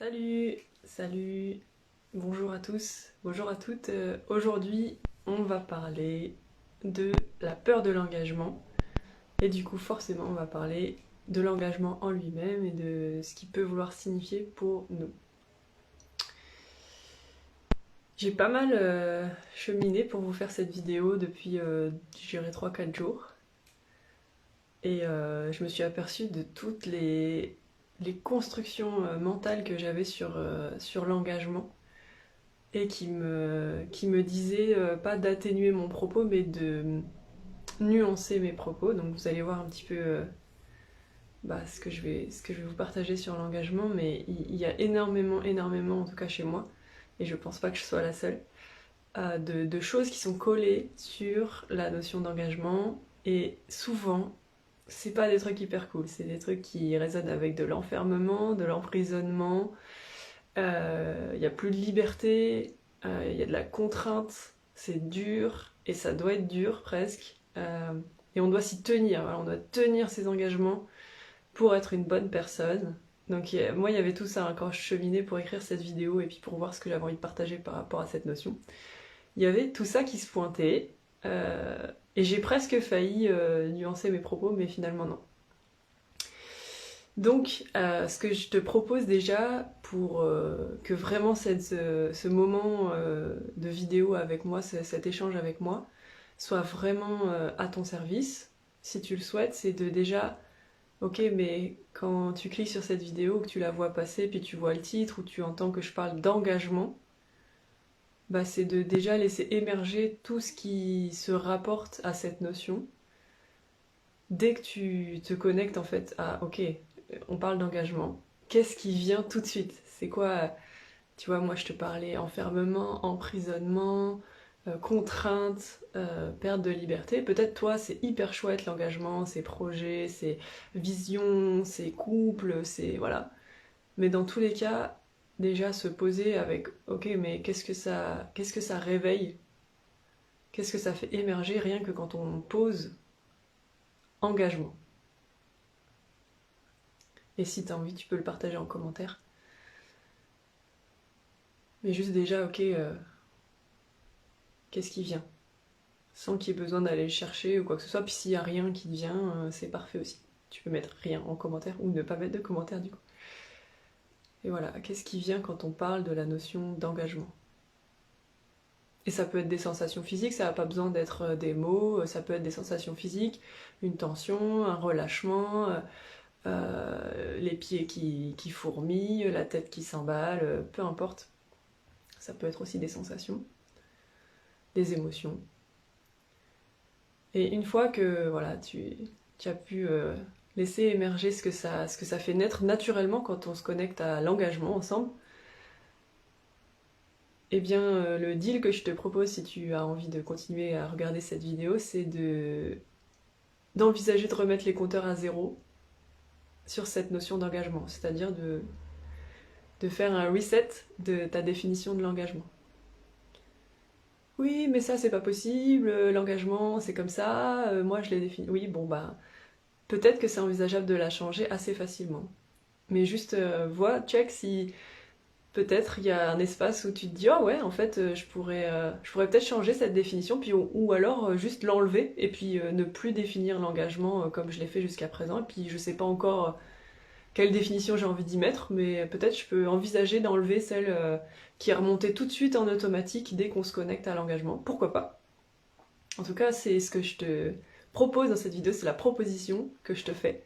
Salut, salut, bonjour à tous, bonjour à toutes. Aujourd'hui, on va parler de la peur de l'engagement. Et du coup, forcément, on va parler de l'engagement en lui-même et de ce qu'il peut vouloir signifier pour nous. J'ai pas mal cheminé pour vous faire cette vidéo depuis, je dirais, 3-4 jours. Et je me suis aperçue de toutes les constructions mentales que j'avais sur l'engagement et qui me disait pas d'atténuer mon propos, mais de nuancer mes propos. Donc vous allez voir un petit peu ce que je vais vous partager sur l'engagement, mais il y a énormément, en tout cas chez moi, et je pense pas que je sois la seule, de choses qui sont collées sur la notion d'engagement, et souvent, c'est pas des trucs hyper cool, c'est des trucs qui résonnent avec de l'enfermement, de l'emprisonnement. Il n'y a plus de liberté, il y a de la contrainte, c'est dur, et ça doit être dur presque. Et on doit s'y tenir, voilà, on doit tenir ses engagements pour être une bonne personne. Donc moi il y avait tout ça hein, quand je cheminais pour écrire cette vidéo et puis pour voir ce que j'avais envie de partager par rapport à cette notion. Il y avait tout ça qui se pointait, et j'ai presque failli nuancer mes propos, mais finalement non. Donc, ce que je te propose déjà pour que vraiment ce moment de vidéo avec moi, cet échange avec moi, soit vraiment à ton service, si tu le souhaites, c'est de déjà, ok, mais quand tu cliques sur cette vidéo, que tu la vois passer, puis tu vois le titre, ou tu entends que je parle d'engagement, bah c'est de déjà laisser émerger tout ce qui se rapporte à cette notion. Dès que tu te connectes en fait à, ok, on parle d'engagement, qu'est-ce qui vient tout de suite? C'est quoi, tu vois, moi je te parlais enfermement, emprisonnement, contrainte, perte de liberté. Peut-être toi c'est hyper chouette l'engagement, ses projets, ses visions, ses couples, c'est voilà. Mais dans tous les cas, déjà se poser avec, ok, mais qu'est-ce que ça réveille? Qu'est-ce que ça fait émerger rien que quand on pose engagement? Et si t'as envie, tu peux le partager en commentaire. Mais juste déjà, ok, qu'est-ce qui vient? Sans qu'il y ait besoin d'aller le chercher ou quoi que ce soit. Puis s'il y a rien qui te vient, c'est parfait aussi. Tu peux mettre rien en commentaire ou ne pas mettre de commentaire du coup. Et voilà, qu'est-ce qui vient quand on parle de la notion d'engagement? Et ça peut être des sensations physiques, ça n'a pas besoin d'être des mots, ça peut être des sensations physiques, une tension, un relâchement, les pieds qui fourmillent, la tête qui s'emballe, peu importe. Ça peut être aussi des sensations, des émotions. Et une fois que voilà, tu as pu laisser émerger ce que ça fait naître naturellement quand on se connecte à l'engagement ensemble, eh bien le deal que je te propose si tu as envie de continuer à regarder cette vidéo, c'est d'envisager de remettre les compteurs à zéro sur cette notion d'engagement, c'est-à-dire de faire un reset de ta définition de l'engagement. Oui, mais ça c'est pas possible, l'engagement c'est comme ça, moi je l'ai défini. Oui, bon bah peut-être que c'est envisageable de la changer assez facilement. Mais juste vois, check si peut-être il y a un espace où tu te dis oh ouais en fait je pourrais peut-être changer cette définition puis ou alors juste l'enlever et puis ne plus définir l'engagement comme je l'ai fait jusqu'à présent et puis je sais pas encore quelle définition j'ai envie d'y mettre mais peut-être je peux envisager d'enlever celle qui est remontée tout de suite en automatique dès qu'on se connecte à l'engagement. Pourquoi pas? En tout cas c'est ce que je te propose dans cette vidéo, c'est la proposition que je te fais.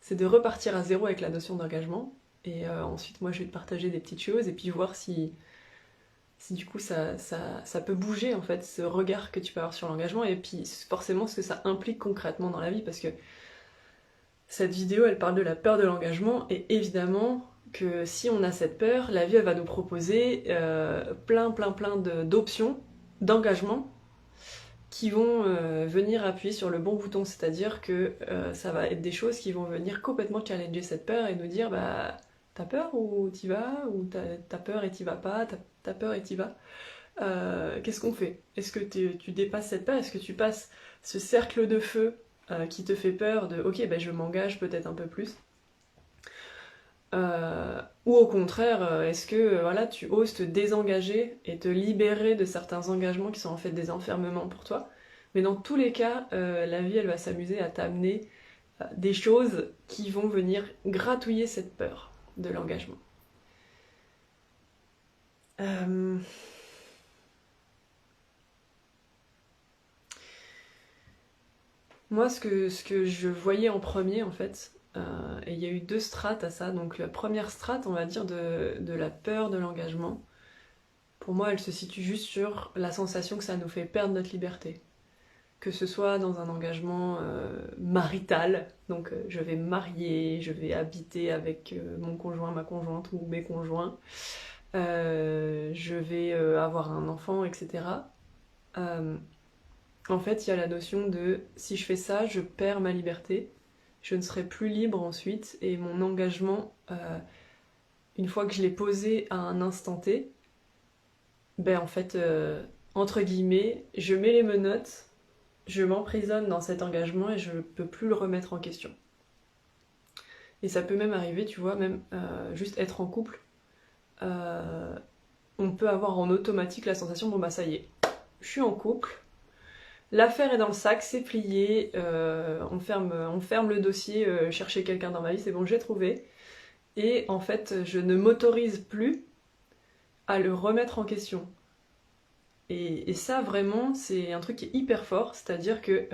C'est de repartir à zéro avec la notion d'engagement. Et ensuite, moi, je vais te partager des petites choses et puis voir si du coup ça peut bouger en fait, ce regard que tu peux avoir sur l'engagement et puis forcément ce que ça implique concrètement dans la vie parce que cette vidéo, elle parle de la peur de l'engagement et évidemment que si on a cette peur, la vie, elle va nous proposer plein d'options d'engagement qui vont venir appuyer sur le bon bouton, c'est-à-dire que ça va être des choses qui vont venir complètement challenger cette peur et nous dire bah t'as peur ou t'y vas, ou t'as peur et t'y vas pas, t'as peur et t'y vas. Qu'est-ce qu'on fait? Est-ce que tu dépasses cette peur? Est-ce que tu passes ce cercle de feu qui te fait peur de ok bah je m'engage peut-être un peu plus? Ou au contraire, est-ce que voilà, tu oses te désengager et te libérer de certains engagements qui sont en fait des enfermements pour toi. Mais dans tous les cas, la vie, elle va s'amuser à t'amener des choses qui vont venir gratouiller cette peur de l'engagement. Euh, Moi, ce que je voyais en premier, en fait, et il y a eu 2 strates à ça. Donc la première strate, on va dire, de la peur de l'engagement, pour moi, elle se situe juste sur la sensation que ça nous fait perdre notre liberté. Que ce soit dans un engagement marital, donc je vais me marier, je vais habiter avec mon conjoint, ma conjointe ou mes conjoints, je vais avoir un enfant, etc. Euh, En fait, il y a la notion de si je fais ça, je perds ma liberté, je ne serai plus libre ensuite, et mon engagement, une fois que je l'ai posé à un instant T, ben en fait, entre guillemets, je mets les menottes, je m'emprisonne dans cet engagement et je ne peux plus le remettre en question. Et ça peut même arriver, tu vois, même juste être en couple, euh, on peut avoir en automatique la sensation, bon bah ça y est, je suis en couple, l'affaire est dans le sac, c'est plié, on ferme le dossier, chercher quelqu'un dans ma vie, c'est bon, j'ai trouvé. Et en fait, je ne m'autorise plus à le remettre en question. Et ça, vraiment, c'est un truc qui est hyper fort, c'est-à-dire que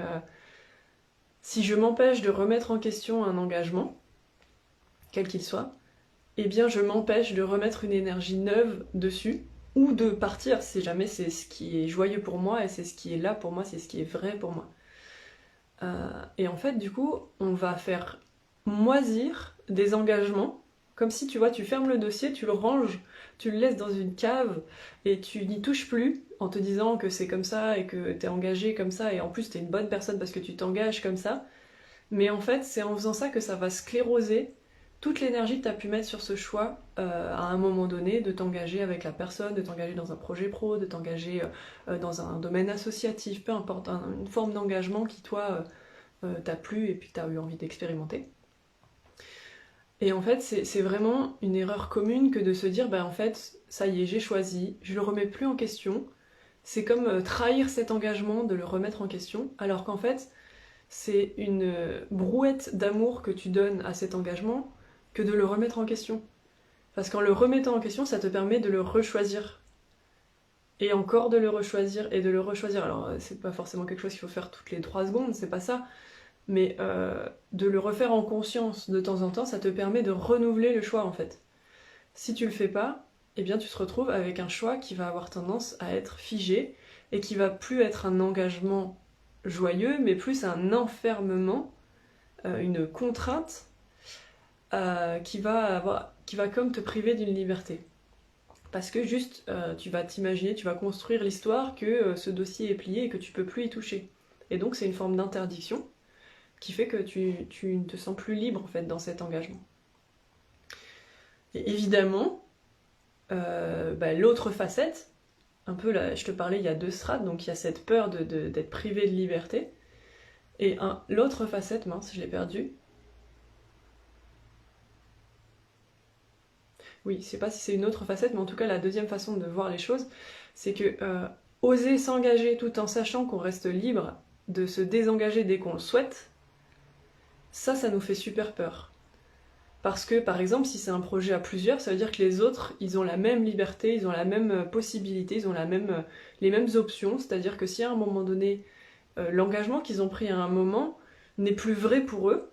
si je m'empêche de remettre en question un engagement, quel qu'il soit, eh bien je m'empêche de remettre une énergie neuve dessus, ou de partir, si jamais c'est ce qui est joyeux pour moi, et c'est ce qui est là pour moi, c'est ce qui est vrai pour moi. Et en fait, du coup, on va faire moisir des engagements, comme si, tu vois, tu fermes le dossier, tu le ranges, tu le laisses dans une cave, et tu n'y touches plus, en te disant que c'est comme ça, et que t'es engagé comme ça, et en plus t'es une bonne personne parce que tu t'engages comme ça. Mais en fait, c'est en faisant ça que ça va scléroser toute l'énergie que tu as pu mettre sur ce choix à un moment donné, de t'engager avec la personne, de t'engager dans un projet pro, de t'engager dans un domaine associatif, peu importe, une forme d'engagement qui, toi, t'a plu et puis que tu as eu envie d'expérimenter. Et en fait, c'est vraiment une erreur commune que de se dire, bah en fait, ça y est, j'ai choisi, je le remets plus en question. C'est comme trahir cet engagement, de le remettre en question, alors qu'en fait, c'est une brouette d'amour que tu donnes à cet engagement que de le remettre en question. Parce qu'en le remettant en question, ça te permet de le rechoisir. Et encore de le rechoisir et de le rechoisir. Alors, c'est pas forcément quelque chose qu'il faut faire toutes les 3 secondes, c'est pas ça. Mais de le refaire en conscience de temps en temps, ça te permet de renouveler le choix en fait. Si tu le fais pas, eh bien tu te retrouves avec un choix qui va avoir tendance à être figé et qui va plus être un engagement joyeux, mais plus un enfermement, une contrainte qui va comme te priver d'une liberté. Parce que juste, tu vas t'imaginer, tu vas construire l'histoire que ce dossier est plié et que tu peux plus y toucher. Et donc c'est une forme d'interdiction qui fait que tu ne te sens plus libre en fait dans cet engagement. Et évidemment, l'autre facette, un peu là, je te parlais, il y a 2 strates, donc il y a cette peur d'être privé de liberté, et l'autre facette, mince, je l'ai perdu. Oui, je sais pas si c'est une autre facette, mais en tout cas la deuxième façon de voir les choses, c'est que oser s'engager tout en sachant qu'on reste libre de se désengager dès qu'on le souhaite, ça nous fait super peur. Parce que, par exemple, si c'est un projet à plusieurs, ça veut dire que les autres, ils ont la même liberté, ils ont la même possibilité, ils ont les mêmes options. C'est-à-dire que si à un moment donné, l'engagement qu'ils ont pris à un moment n'est plus vrai pour eux,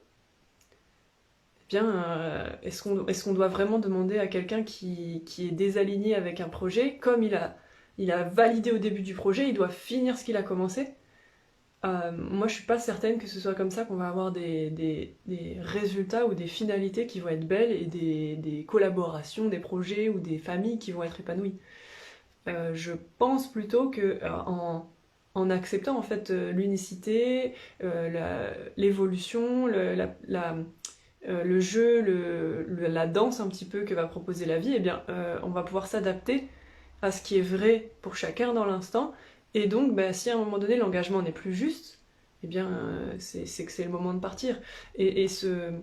eh bien, est-ce qu'on doit vraiment demander à quelqu'un qui est désaligné avec un projet, comme il a validé au début du projet, il doit finir ce qu'il a commencé? Moi, je suis pas certaine que ce soit comme ça qu'on va avoir des résultats ou des finalités qui vont être belles et des collaborations, des projets ou des familles qui vont être épanouies. Je pense plutôt que en acceptant en fait l'unicité, l'évolution, le jeu, la danse un petit peu que va proposer la vie, eh bien, on va pouvoir s'adapter à ce qui est vrai pour chacun dans l'instant. Et donc, bah, si à un moment donné l'engagement n'est plus juste, eh bien, c'est que c'est le moment de partir. Et cette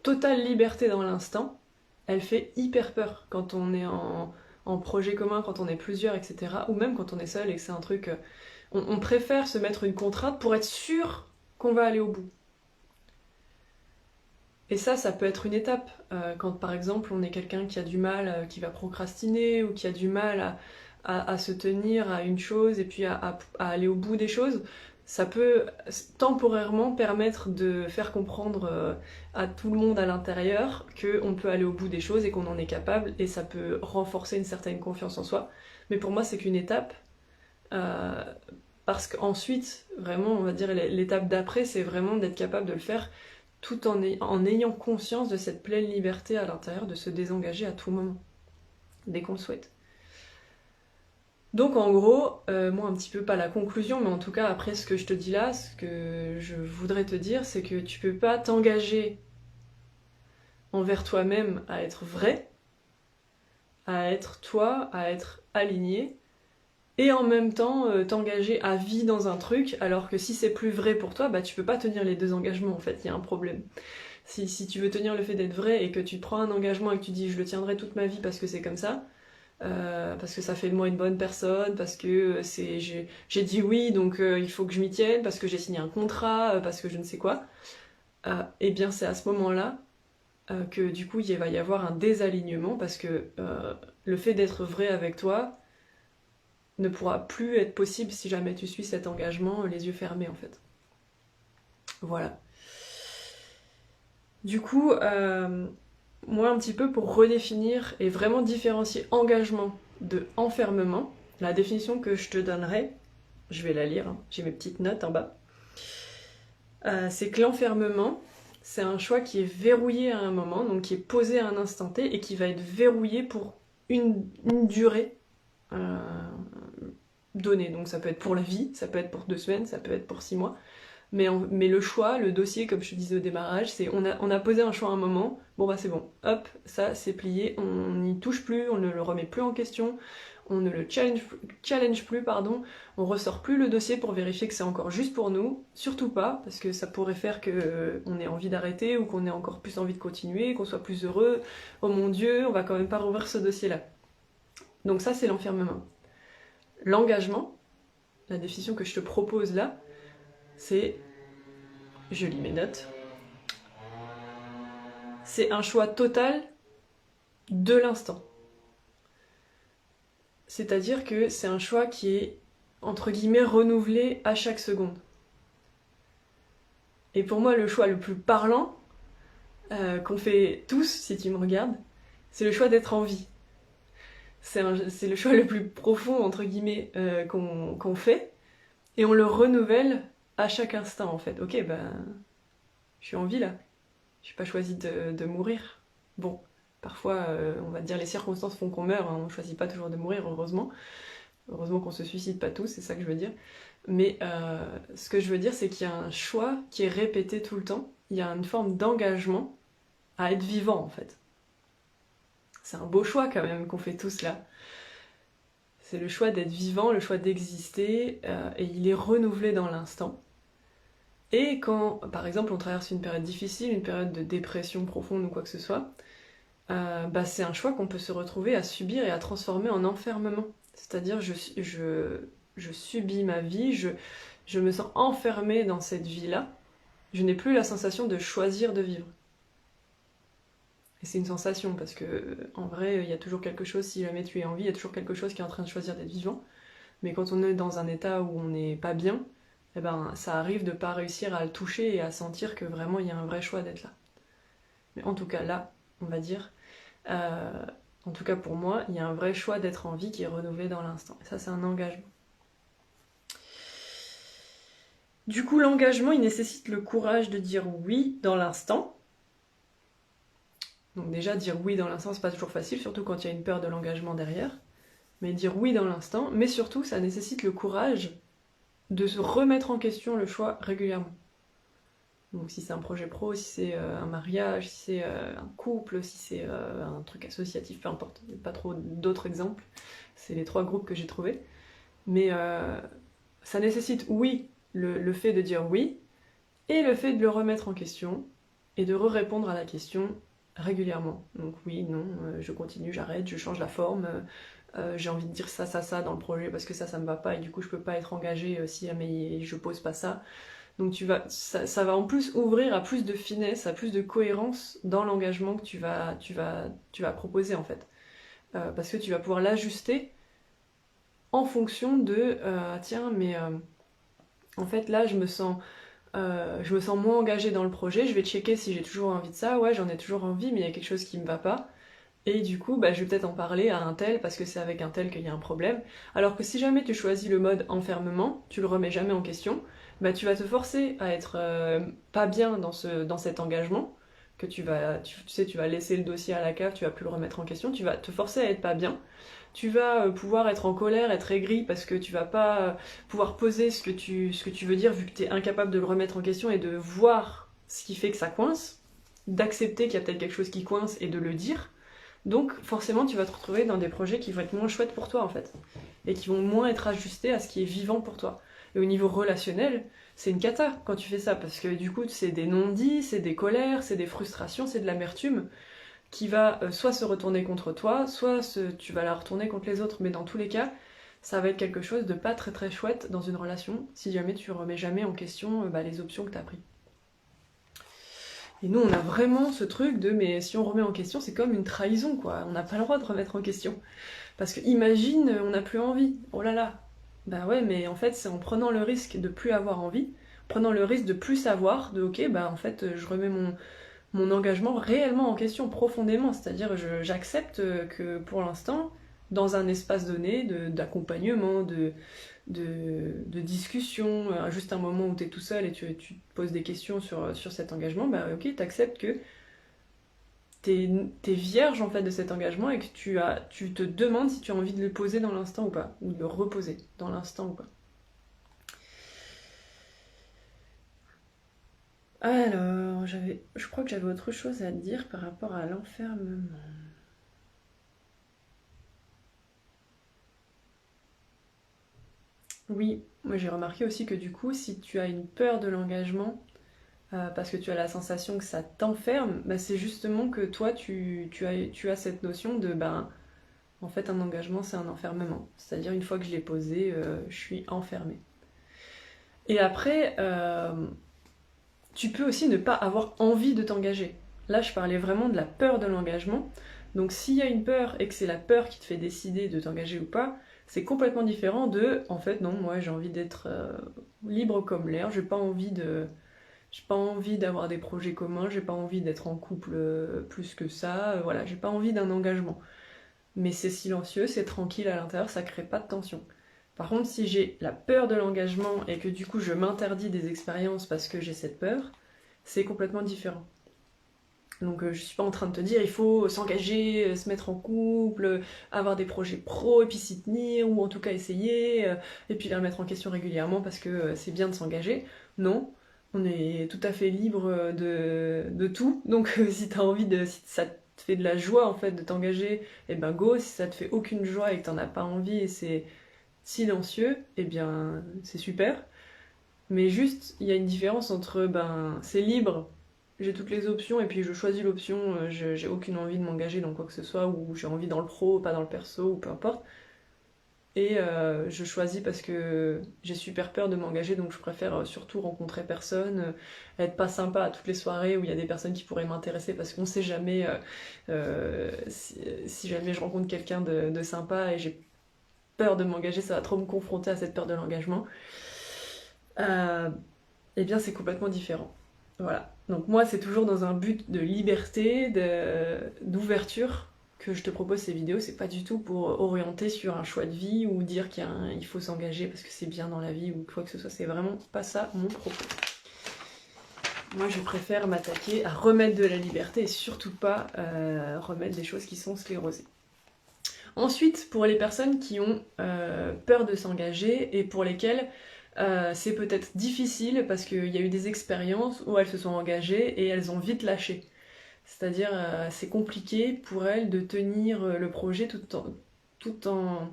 totale liberté dans l'instant, elle fait hyper peur quand on est en projet commun, quand on est plusieurs, etc. Ou même quand on est seul et que c'est un truc... on préfère se mettre une contrainte pour être sûr qu'on va aller au bout. Et ça peut être une étape. Quand par exemple on est quelqu'un qui a du mal, qui va procrastiner, ou qui a du mal à se tenir à une chose et puis à aller au bout des choses, ça peut temporairement permettre de faire comprendre à tout le monde à l'intérieur qu'on peut aller au bout des choses et qu'on en est capable, et ça peut renforcer une certaine confiance en soi. Mais pour moi c'est qu'une étape, parce qu'ensuite, vraiment, on va dire l'étape d'après, c'est vraiment d'être capable de le faire tout en ayant conscience de cette pleine liberté à l'intérieur, de se désengager à tout moment, dès qu'on le souhaite. Donc en gros, moi un petit peu pas la conclusion, mais en tout cas après ce que je te dis là, ce que je voudrais te dire, c'est que tu peux pas t'engager envers toi-même à être vrai, à être toi, à être aligné, et en même temps t'engager à vie dans un truc, alors que si c'est plus vrai pour toi, bah tu peux pas tenir les deux engagements en fait, il y a un problème. Si tu veux tenir le fait d'être vrai et que tu prends un engagement et que tu dis je le tiendrai toute ma vie parce que c'est comme ça, parce que ça fait de moi une bonne personne, parce que j'ai dit oui donc il faut que je m'y tienne, parce que j'ai signé un contrat, parce que je ne sais quoi, et bien c'est à ce moment-là que du coup il va y avoir un désalignement, parce que le fait d'être vrai avec toi ne pourra plus être possible si jamais tu suis cet engagement les yeux fermés en fait. Voilà. Du coup, moi un petit peu pour redéfinir et vraiment différencier engagement de enfermement, la définition que je te donnerai, je vais la lire, hein, j'ai mes petites notes en bas, c'est que l'enfermement, c'est un choix qui est verrouillé à un moment, donc qui est posé à un instant T et qui va être verrouillé pour une durée donnée. Donc ça peut être pour la vie, ça peut être pour 2 semaines, ça peut être pour 6 mois. Mais le choix, le dossier, comme je te disais au démarrage, c'est on a posé un choix à un moment, bon bah c'est bon, hop, ça c'est plié, on n'y touche plus, on ne le remet plus en question, on ne le challenge plus, pardon, on ressort plus le dossier pour vérifier que c'est encore juste pour nous, surtout pas, parce que ça pourrait faire qu'on ait envie d'arrêter ou qu'on ait encore plus envie de continuer, qu'on soit plus heureux, oh mon Dieu, on va quand même pas rouvrir ce dossier-là. Donc ça c'est l'enfermement. L'engagement, la définition que je te propose là, c'est, je lis mes notes, c'est un choix total de l'instant. C'est-à-dire que c'est un choix qui est, entre guillemets, renouvelé à chaque seconde. Et pour moi, le choix le plus parlant, qu'on fait tous, si tu me regardes, c'est le choix d'être en vie. C'est le choix le plus profond, entre guillemets, qu'on fait, et on le renouvelle à chaque instant, en fait. Ok, ben, je suis en vie, là. J'ai pas choisi de mourir. Bon, parfois, on va dire, les circonstances font qu'on meurt, hein, on choisit pas toujours de mourir, heureusement. Heureusement qu'on se suicide pas tous, c'est ça que je veux dire. Mais ce que je veux dire, c'est qu'il y a un choix qui est répété tout le temps. Il y a une forme d'engagement à être vivant, en fait. C'est un beau choix, quand même, qu'on fait tous là. C'est le choix d'être vivant, le choix d'exister, et il est renouvelé dans l'instant. Et quand, par exemple, on traverse une période difficile, une période de dépression profonde ou quoi que ce soit, bah c'est un choix qu'on peut se retrouver à subir et à transformer en enfermement. C'est-à-dire, je subis ma vie, je me sens enfermée dans cette vie-là, je n'ai plus la sensation de choisir de vivre. Et c'est une sensation, parce que en vrai, il y a toujours quelque chose, si jamais tu es en vie, il y a toujours quelque chose qui est en train de choisir d'être vivant. Mais quand on est dans un état où on n'est pas bien, eh ben, ça arrive de ne pas réussir à le toucher et à sentir que vraiment il y a un vrai choix d'être là. Mais en tout cas là, on va dire, en tout cas pour moi, il y a un vrai choix d'être en vie qui est renouvelé dans l'instant. Et ça, c'est un engagement. Du coup, l'engagement, il nécessite le courage de dire oui dans l'instant. Donc déjà, dire oui dans l'instant, c'est pas toujours facile, surtout quand il y a une peur de l'engagement derrière. Mais dire oui dans l'instant, mais surtout, ça nécessite le courage de se remettre en question le choix régulièrement. Donc si c'est un projet pro, si c'est un mariage, si c'est un couple, si c'est un truc associatif, peu importe. Il n'y a pas trop d'autres exemples. C'est les 3 groupes que j'ai trouvés. Mais ça nécessite, oui, le fait de dire oui, et le fait de le remettre en question, et de répondre à la question régulièrement. Donc oui, non, je continue, j'arrête, je change la forme, j'ai envie de dire ça dans le projet parce que ça me va pas et du coup je peux pas être engagée si jamais je pose pas ça. Donc ça va en plus ouvrir à plus de finesse, à plus de cohérence dans l'engagement que tu vas proposer en fait. Parce que tu vas pouvoir l'ajuster en fonction de tiens mais en fait là je me sens moins engagée dans le projet, je vais checker si j'ai toujours envie de ça, ouais j'en ai toujours envie mais il y a quelque chose qui me va pas. Et du coup, bah, je vais peut-être en parler à un tel parce que c'est avec un tel qu'il y a un problème. Alors que si jamais tu choisis le mode enfermement, tu le remets jamais en question, bah, tu vas te forcer à être pas bien dans cet engagement, que tu vas laisser le dossier à la cave, tu vas plus le remettre en question, tu vas te forcer à être pas bien. Tu vas pouvoir être en colère, être aigri parce que tu vas pas pouvoir poser ce que tu veux dire vu que tu es incapable de le remettre en question et de voir ce qui fait que ça coince, d'accepter qu'il y a peut-être quelque chose qui coince et de le dire. Donc forcément tu vas te retrouver dans des projets qui vont être moins chouettes pour toi en fait, et qui vont moins être ajustés à ce qui est vivant pour toi. Et au niveau relationnel, c'est une cata quand tu fais ça, parce que du coup c'est des non-dits, c'est des colères, c'est des frustrations, c'est de l'amertume qui va soit se retourner contre toi, tu vas la retourner contre les autres, mais dans tous les cas, ça va être quelque chose de pas très très chouette dans une relation si jamais tu remets jamais en question les options que tu as prises. Et nous, on a vraiment ce truc de mais si on remet en question, c'est comme une trahison, quoi. On n'a pas le droit de remettre en question. Parce que imagine, on n'a plus envie. Oh là là. Bah ouais, mais en fait, c'est en prenant le risque de plus avoir envie, prenant le risque de plus savoir, de ok, bah en fait, je remets mon engagement réellement en question, profondément. C'est-à-dire, j'accepte que pour l'instant, dans un espace donné d'accompagnement, de discussion, juste un moment où tu es tout seul et tu te poses des questions sur cet engagement, bah ok, tu acceptes que t'es vierge en fait de cet engagement et que tu te demandes si tu as envie de le poser dans l'instant ou pas, ou de le reposer dans l'instant ou pas. Alors, je crois que j'avais autre chose à dire par rapport à l'enfermement. Oui, moi j'ai remarqué aussi que du coup, si tu as une peur de l'engagement, parce que tu as la sensation que ça t'enferme, bah, c'est justement que toi, tu as cette notion de, ben, en fait, un engagement, c'est un enfermement. C'est-à-dire, une fois que je l'ai posé, je suis enfermée. Et après, tu peux aussi ne pas avoir envie de t'engager. Là, je parlais vraiment de la peur de l'engagement. Donc, s'il y a une peur et que c'est la peur qui te fait décider de t'engager ou pas, c'est complètement différent de, en fait, non, moi j'ai envie d'être libre comme l'air, j'ai pas envie d'avoir des projets communs, j'ai pas envie d'être en couple plus que ça, voilà, j'ai pas envie d'un engagement. Mais c'est silencieux, c'est tranquille à l'intérieur, ça crée pas de tension. Par contre, si j'ai la peur de l'engagement et que du coup je m'interdis des expériences parce que j'ai cette peur, c'est complètement différent. Donc je suis pas en train de te dire il faut s'engager, se mettre en couple, avoir des projets pro et puis s'y tenir, ou en tout cas essayer, et puis les remettre en question régulièrement parce que c'est bien de s'engager. Non, on est tout à fait libre de tout. Donc si t'as envie si ça te fait de la joie en fait de t'engager, et ben go. Si ça te fait aucune joie et que t'en as pas envie et c'est silencieux, et bien c'est super. Mais juste, il y a une différence entre ben c'est libre, j'ai toutes les options et puis je choisis l'option, j'ai aucune envie de m'engager dans quoi que ce soit, ou j'ai envie dans le pro, pas dans le perso, ou peu importe. Et je choisis parce que j'ai super peur de m'engager, donc je préfère surtout rencontrer personne, être pas sympa à toutes les soirées où il y a des personnes qui pourraient m'intéresser parce qu'on sait jamais si jamais je rencontre quelqu'un de sympa et j'ai peur de m'engager, ça va trop me confronter à cette peur de l'engagement. Eh bien c'est complètement différent. Voilà. Donc moi c'est toujours dans un but de liberté, d'ouverture que je te propose ces vidéos. C'est pas du tout pour orienter sur un choix de vie ou dire qu'il faut s'engager parce que c'est bien dans la vie ou quoi que ce soit. C'est vraiment pas ça mon propos. Moi je préfère m'attaquer à remettre de la liberté et surtout pas remettre des choses qui sont sclérosées. Ensuite, pour les personnes qui ont peur de s'engager et pour lesquelles c'est peut-être difficile parce qu'il y a eu des expériences où elles se sont engagées et elles ont vite lâché. C'est-à-dire, c'est compliqué pour elles de tenir le projet tout en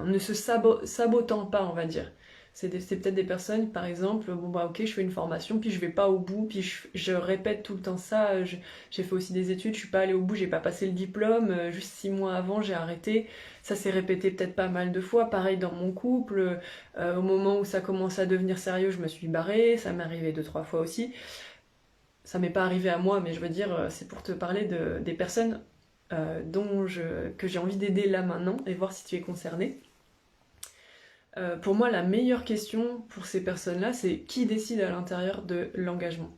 ne se sabotant pas, on va dire. C'est peut-être des personnes, par exemple, bon bah ok, je fais une formation, puis je vais pas au bout, puis je répète tout le temps ça. J'ai fait aussi des études, je suis pas allée au bout, j'ai pas passé le diplôme, juste 6 mois avant, j'ai arrêté. Ça s'est répété peut-être pas mal de fois. Pareil dans mon couple, au moment où ça commence à devenir sérieux, je me suis barrée, ça m'est arrivé 2-3 fois aussi. Ça m'est pas arrivé à moi, mais je veux dire, c'est pour te parler des personnes que j'ai envie d'aider là maintenant et voir si tu es concerné. Pour moi, la meilleure question pour ces personnes-là, c'est qui décide à l'intérieur de l'engagement.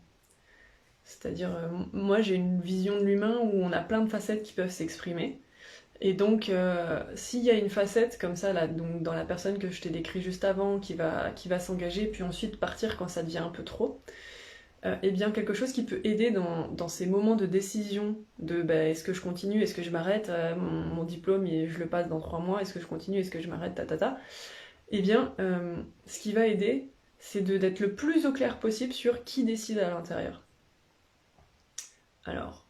C'est-à-dire, moi j'ai une vision de l'humain où on a plein de facettes qui peuvent s'exprimer. Et donc, s'il y a une facette comme ça, là, donc dans la personne que je t'ai décrit juste avant, qui va s'engager, puis ensuite partir quand ça devient un peu trop, eh bien quelque chose qui peut aider dans ces moments de décision, de bah, est-ce que je continue, est-ce que je m'arrête, mon diplôme je le passe dans 3 mois, est-ce que je continue, est-ce que je m'arrête, eh bien, ce qui va aider, c'est d'être le plus au clair possible sur qui décide à l'intérieur. Alors,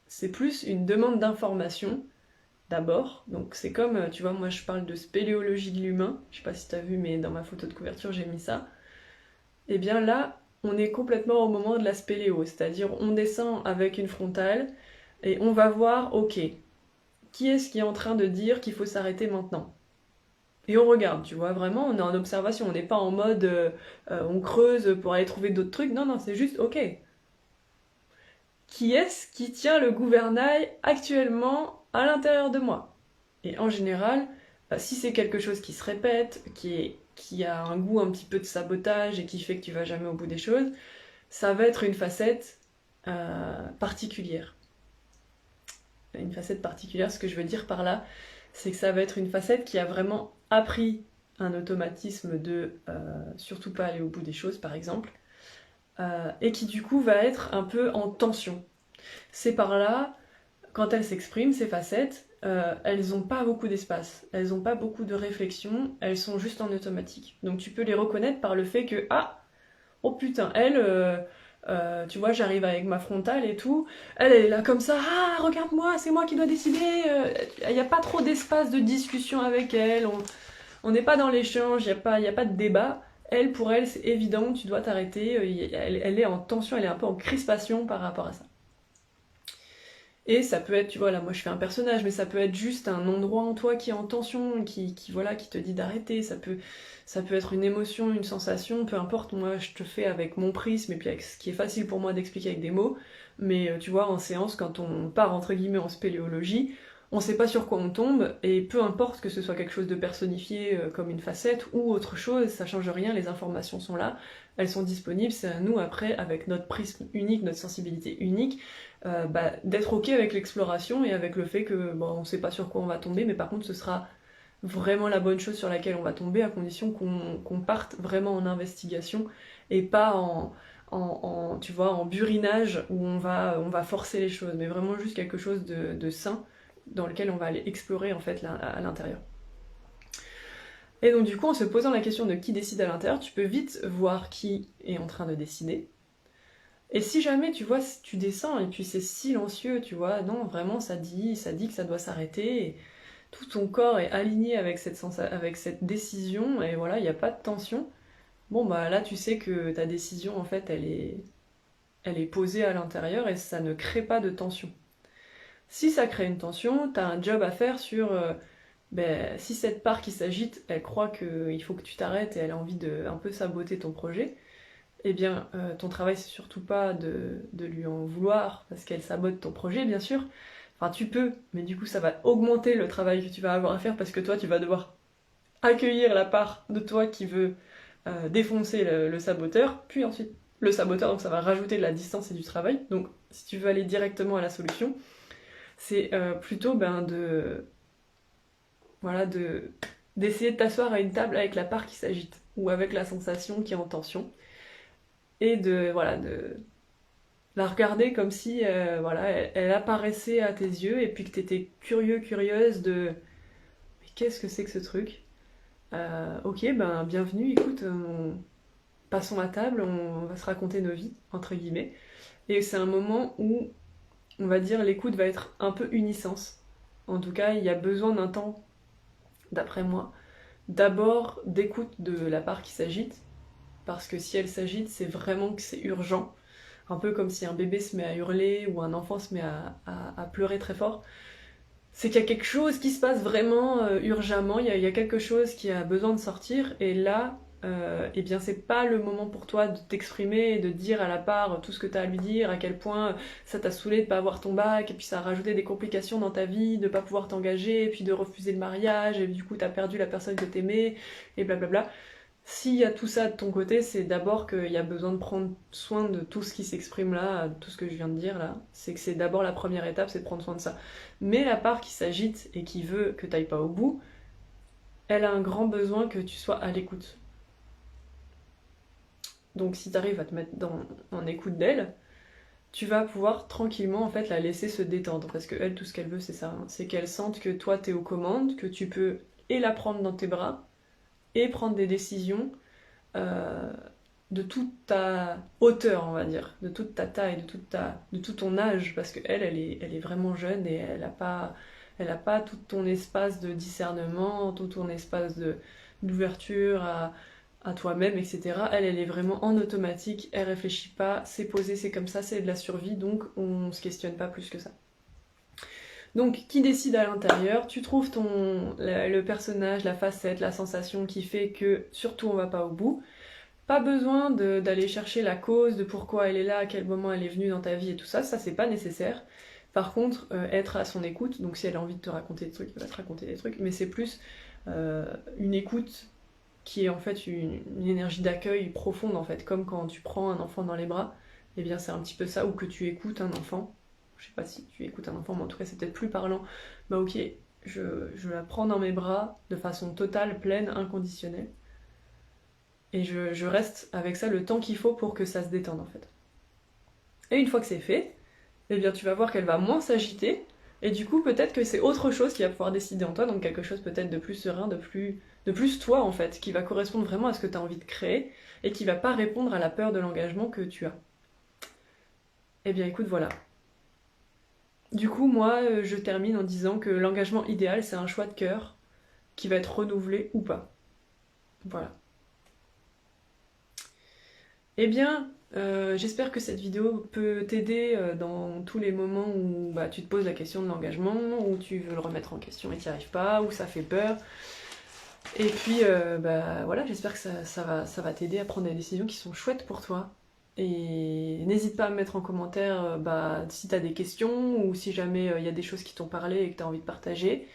c'est plus une demande d'information, d'abord. Donc c'est comme, tu vois, moi je parle de spéléologie de l'humain, je sais pas si t'as vu, mais dans ma photo de couverture j'ai mis ça. Et bien là, on est complètement au moment de la spéléo, c'est-à-dire on descend avec une frontale, et on va voir, ok, qui est-ce qui est en train de dire qu'il faut s'arrêter maintenant ? Et on regarde, tu vois, vraiment, on est en observation, on n'est pas en mode on creuse pour aller trouver d'autres trucs, non, c'est juste, ok. Qui est-ce qui tient le gouvernail actuellement à l'intérieur de moi ? Et en général, si c'est quelque chose qui se répète, qui a un goût un petit peu de sabotage et qui fait que tu vas jamais au bout des choses, ça va être une facette particulière. Une facette particulière, ce que je veux dire par là, c'est que ça va être une facette qui a vraiment appris un automatisme de surtout pas aller au bout des choses, par exemple, et qui du coup va être un peu en tension. C'est par là, quand elles s'expriment, ces facettes, elles n'ont pas beaucoup d'espace, elles n'ont pas beaucoup de réflexion, elles sont juste en automatique. Donc tu peux les reconnaître par le fait que, ah, oh putain, tu vois, j'arrive avec ma frontale et tout, elle est là comme ça, ah, regarde-moi, c'est moi qui dois décider, il n'y a pas trop d'espace de discussion avec elle, on n'est pas dans l'échange, il n'y a pas de débat. Elle, pour elle, c'est évident, tu dois t'arrêter, elle est en tension, elle est un peu en crispation par rapport à ça. Et ça peut être, tu vois, là moi je fais un personnage, mais ça peut être juste un endroit en toi qui est en tension, qui te dit d'arrêter, ça peut être une émotion, une sensation, peu importe, moi je te fais avec mon prisme et puis avec ce qui est facile pour moi d'expliquer avec des mots, mais tu vois, en séance, quand on part entre guillemets en spéléologie, on sait pas sur quoi on tombe, et peu importe que ce soit quelque chose de personnifié comme une facette ou autre chose, ça change rien, les informations sont là, elles sont disponibles, c'est à nous après, avec notre prisme unique, notre sensibilité unique, d'être ok avec l'exploration et avec le fait que bon, on sait pas sur quoi on va tomber, mais par contre ce sera vraiment la bonne chose sur laquelle on va tomber à condition qu'on parte vraiment en investigation et pas tu vois, en burinage où on va forcer les choses, mais vraiment juste quelque chose de sain dans lequel on va aller explorer en fait à l'intérieur. Et donc du coup, en se posant la question de qui décide à l'intérieur, tu peux vite voir qui est en train de décider. Et si jamais, tu vois, tu descends et puis c'est silencieux, tu vois, non, vraiment, ça dit que ça doit s'arrêter, et tout ton corps est aligné avec cette décision, et voilà, il n'y a pas de tension, bon, bah là, tu sais que ta décision, en fait, elle est posée à l'intérieur, et ça ne crée pas de tension. Si ça crée une tension, t'as un job à faire sur... si cette part qui s'agite, elle croit qu'il faut que tu t'arrêtes et elle a envie de un peu saboter ton projet, eh bien, ton travail, c'est surtout pas de lui en vouloir parce qu'elle sabote ton projet, bien sûr. Enfin, tu peux, mais du coup, ça va augmenter le travail que tu vas avoir à faire parce que toi, tu vas devoir accueillir la part de toi qui veut défoncer le saboteur, puis ensuite le saboteur, donc ça va rajouter de la distance et du travail. Donc, si tu veux aller directement à la solution, c'est plutôt d'essayer de t'asseoir à une table avec la part qui s'agite ou avec la sensation qui est en tension et de la regarder comme si elle apparaissait à tes yeux et puis que t'étais curieuse de mais qu'est-ce que c'est que ce truc, ok, bienvenue, écoute, passons à table, on va se raconter nos vies entre guillemets, et c'est un moment où on va dire l'écoute va être un peu unisens. En tout cas, il y a besoin d'un temps, d'après moi, d'abord d'écoute de la part qui s'agite, parce que si elle s'agite, c'est vraiment que c'est urgent. Un peu comme si un bébé se met à hurler ou un enfant se met à pleurer très fort. C'est qu'il y a quelque chose qui se passe vraiment urgemment, il y a quelque chose qui a besoin de sortir, et là, eh bien c'est pas le moment pour toi de t'exprimer et de dire à la part tout ce que t'as à lui dire, à quel point ça t'a saoulé de pas avoir ton bac, et puis ça a rajouté des complications dans ta vie, de pas pouvoir t'engager, et puis de refuser le mariage, et du coup t'as perdu la personne que t'aimais, et blablabla. S'il y a tout ça de ton côté, c'est d'abord qu'il y a besoin de prendre soin de tout ce qui s'exprime là, tout ce que je viens de dire là. C'est que c'est d'abord la première étape, c'est de prendre soin de ça. Mais la part qui s'agite et qui veut que t'ailles pas au bout, elle a un grand besoin que tu sois à l'écoute. Donc si t'arrives à te mettre en écoute d'elle, tu vas pouvoir tranquillement en fait la laisser se détendre. Parce que elle, tout ce qu'elle veut, c'est ça. Hein. C'est qu'elle sente que toi t'es aux commandes, que tu peux et la prendre dans tes bras, et prendre des décisions euh, de toute ta hauteur, on va dire, de toute ta taille, de tout ton âge, parce que elle est vraiment jeune et elle a pas tout ton espace de discernement, tout ton espace d'ouverture à toi-même, etc. Elle est vraiment en automatique, elle réfléchit pas, c'est posé, c'est comme ça, c'est de la survie, donc on se questionne pas plus que ça. Donc, qui décide à l'intérieur, tu trouves le personnage, la facette, la sensation qui fait que surtout on va pas au bout. Pas besoin d'aller chercher la cause de pourquoi elle est là, à quel moment elle est venue dans ta vie et tout ça, ça c'est pas nécessaire. Par contre, être à son écoute, donc si elle a envie de te raconter des trucs, elle va te raconter des trucs, mais c'est plus une écoute qui est en fait une énergie d'accueil profonde en fait, comme quand tu prends un enfant dans les bras, et bien c'est un petit peu ça, ou que tu écoutes un enfant. Je sais pas si tu écoutes un enfant, mais en tout cas c'est peut-être plus parlant. Bah ok, je la prends dans mes bras de façon totale, pleine, inconditionnelle. Et je reste avec ça le temps qu'il faut pour que ça se détende en fait. Et une fois que c'est fait, eh bien tu vas voir qu'elle va moins s'agiter, et du coup peut-être que c'est autre chose qui va pouvoir décider en toi, donc quelque chose peut-être de plus serein, de plus toi en fait, qui va correspondre vraiment à ce que tu as envie de créer, et qui va pas répondre à la peur de l'engagement que tu as. Eh bien écoute, voilà. Du coup, moi, je termine en disant que l'engagement idéal, c'est un choix de cœur qui va être renouvelé ou pas. Voilà. Eh bien, j'espère que cette vidéo peut t'aider dans tous les moments où bah, tu te poses la question de l'engagement, où tu veux le remettre en question et t'y arrives pas, où ça fait peur. Et puis, bah, voilà, j'espère que ça va t'aider à prendre des décisions qui sont chouettes pour toi. Et n'hésite pas à me mettre en commentaire bah, si t'as des questions ou si jamais il y a des choses qui t'ont parlé et que t'as envie de partager.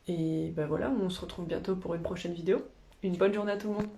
Et bah voilà, on se retrouve bientôt pour une prochaine vidéo. Une bonne journée à tout le monde.